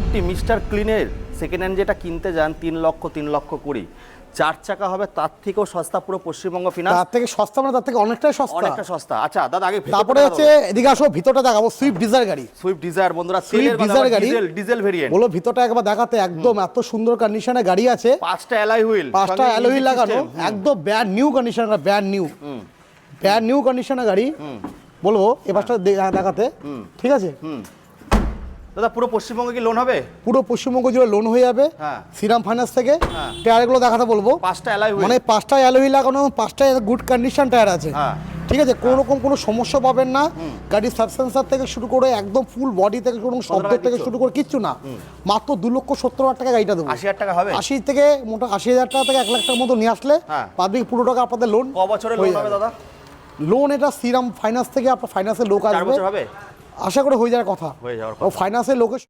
একটি mister ক্লিনের second hand যেটা কিনতে যান 3 লক্ষ 4 চাকা হবে তার থেকেও সস্তা পুরো পশ্চিমবঙ্গ ফিনান্স। তার থেকে সস্তা মানে তার থেকে অনেকটাই অনেকটা সস্তা। আচ্ছা দাদা আগে তারপরে হচ্ছে এদিকে আসো, ভিতরটা দেখাবো। সুইফট ডিজায়ার গাড়ি, সুইফট ডিজায়ার বন্ধুরা, সুইফট ডিজায়ার গাড়ি, ডিজেল ভেরিয়েন্ট। বলো ভিতরটা একবার দেখাতে, একদম এত সুন্দর কন্ডিশনে গাড়ি আছে। 5টা অ্যালয় হুইল, 5টা অ্যালয় হুইল লাগানো, একদম ব্র্যান্ড নিউ কন্ডিশনে, ব্র্যান্ড নিউ কন্ডিশনে গাড়ি। বলবো এ পাশটা দেখাতে, ঠিক আছে? দাদা পুরো পশ্চিমবঙ্গে কি লোন হবে? পুরো পশ্চিমবঙ্গ জুড়ে লোন হয়ে যাবে শ্রীরাম ফাইন্যান্স থেকে। টায়ারগুলো দেখাতে বলবো, 5টা অ্যালয় হুইল, মানে 5টা অ্যালয় হুইল লাগানো, 5টা গুড কন্ডিশন টায়ার আছে, ঠিক আছে? কোনো রকম কোনো সমস্যা পাবেন না। গাড়ির সাসপেন্সার থেকে শুরু করে একদম ফুল বডি থেকে শুরু, শব্দ থেকে শুরু করে কিচ্ছু না। মাত্র 2,70,000 টাকা গাড়িটা দেবো। 80,000 টাকা হবে? 80 থেকে মোটা 80,000 টাকা থেকে 1 লাখ টাকার মতো নিয়ে আসলে পাবলিক পুরো টাকা আপনাদের লোন। ক বছরের লোন হবে দাদা? লোন এটা শ্রীরাম ফাইন্যান্স থেকে, আপনার ফাইন্যান্সের লোক আসবে, 4 বছর হবে আশা করে হয়ে যাওয়ার কথা। হয়ে যাওয়ার ও ফাইন্যান্সের লোকের